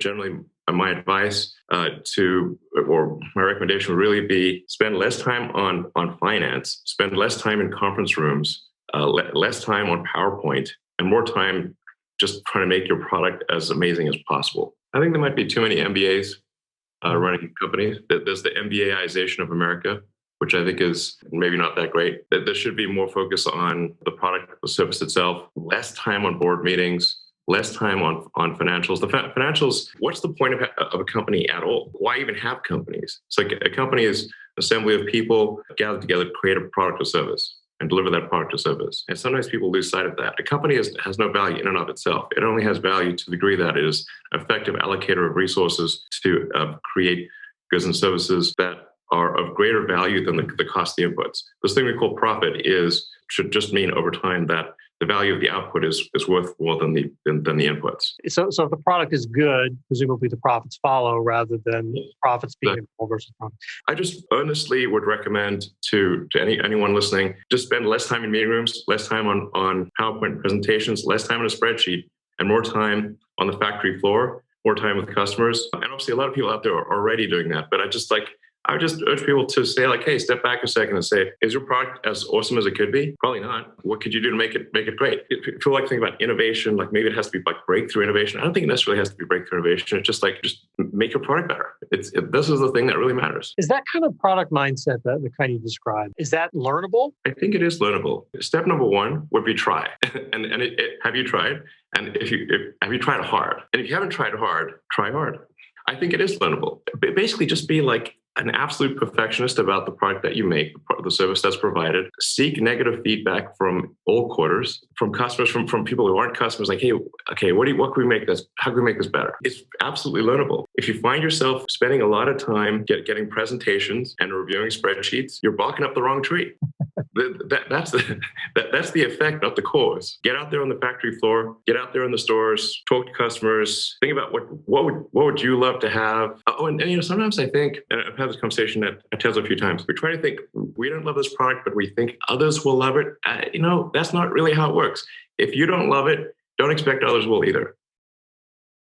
generally my advice or my recommendation would really be spend less time on finance, spend less time in conference rooms, less time on PowerPoint, and more time just trying to make your product as amazing as possible. I think there might be too many MBAs running companies. There's the MBAization of America, which I think is maybe not that great. There should be more focus on the product, the service itself, less time on board meetings, less time on financials. The financials, what's the point of a company at all? Why even have companies? So a company is an assembly of people gathered together to create a product or service and deliver that product or service. And sometimes people lose sight of that. A company has no value in and of itself. It only has value to the degree that it is an effective allocator of resources to create goods and services that are of greater value than the cost of the inputs. This thing we call profit should just mean over time that the value of the output is worth more than the inputs. So if the product is good, presumably the profits follow rather than profits being involved versus profits. I just earnestly would recommend to anyone listening, just spend less time in meeting rooms, less time on PowerPoint presentations, less time on a spreadsheet, and more time on the factory floor, more time with customers. And obviously a lot of people out there are already doing that, but I would just urge people to say hey, step back a second and say, is your product as awesome as it could be? Probably not. What could you do to make it great? If you think about innovation, maybe it has to be breakthrough innovation. I don't think it necessarily has to be breakthrough innovation. It's just make your product better. This is the thing that really matters. Is that kind of product mindset that the kind you described, is that learnable? I think it is learnable. Step number one would be try. and have you tried? And have you tried hard? And if you haven't tried hard, try hard. I think it is learnable. Basically, just be an absolute perfectionist about the product that you make, the service that's provided. Seek negative feedback from all quarters, from customers, from people who aren't customers. Hey, okay, what can we make this? How can we make this better? It's absolutely learnable. If you find yourself spending a lot of time getting presentations and reviewing spreadsheets, you're barking up the wrong tree. That's the effect, not the cause. Get out there on the factory floor. Get out there in the stores. Talk to customers. Think about what would you love to have. And sometimes I think, and I've had this conversation at Tesla a few times. We try to think we don't love this product, but we think others will love it. That's not really how it works. If you don't love it, don't expect others will either.